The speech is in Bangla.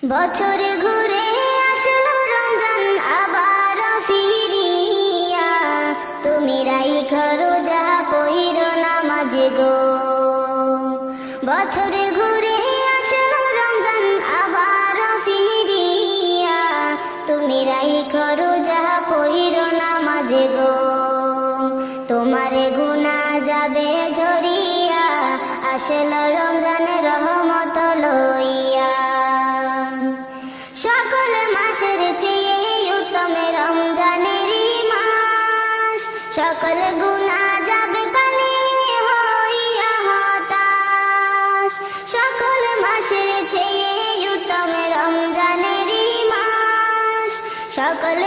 বছর ঘুরে আসলো রমজান আবার ফিরিয়া, তুমি রাইখো রোজা পইরো নামাজ গো। বছর ঘুরে আসলো রমজান আবার ফিরিয়া, তুমি রাইখো রোজা পইরো নামাজ গো। তোমার গুনাহ যাবে ঝরিয়া, আসলো রমজান রহমত লইয়া। সকল মাসের চেয়ে উত্তম রমজানের মাস, সকল গুনাহ যাবে পানি হইয়া হতাশ। সকল মাসের চেয়ে উত্তম রমজানের মাস, সকল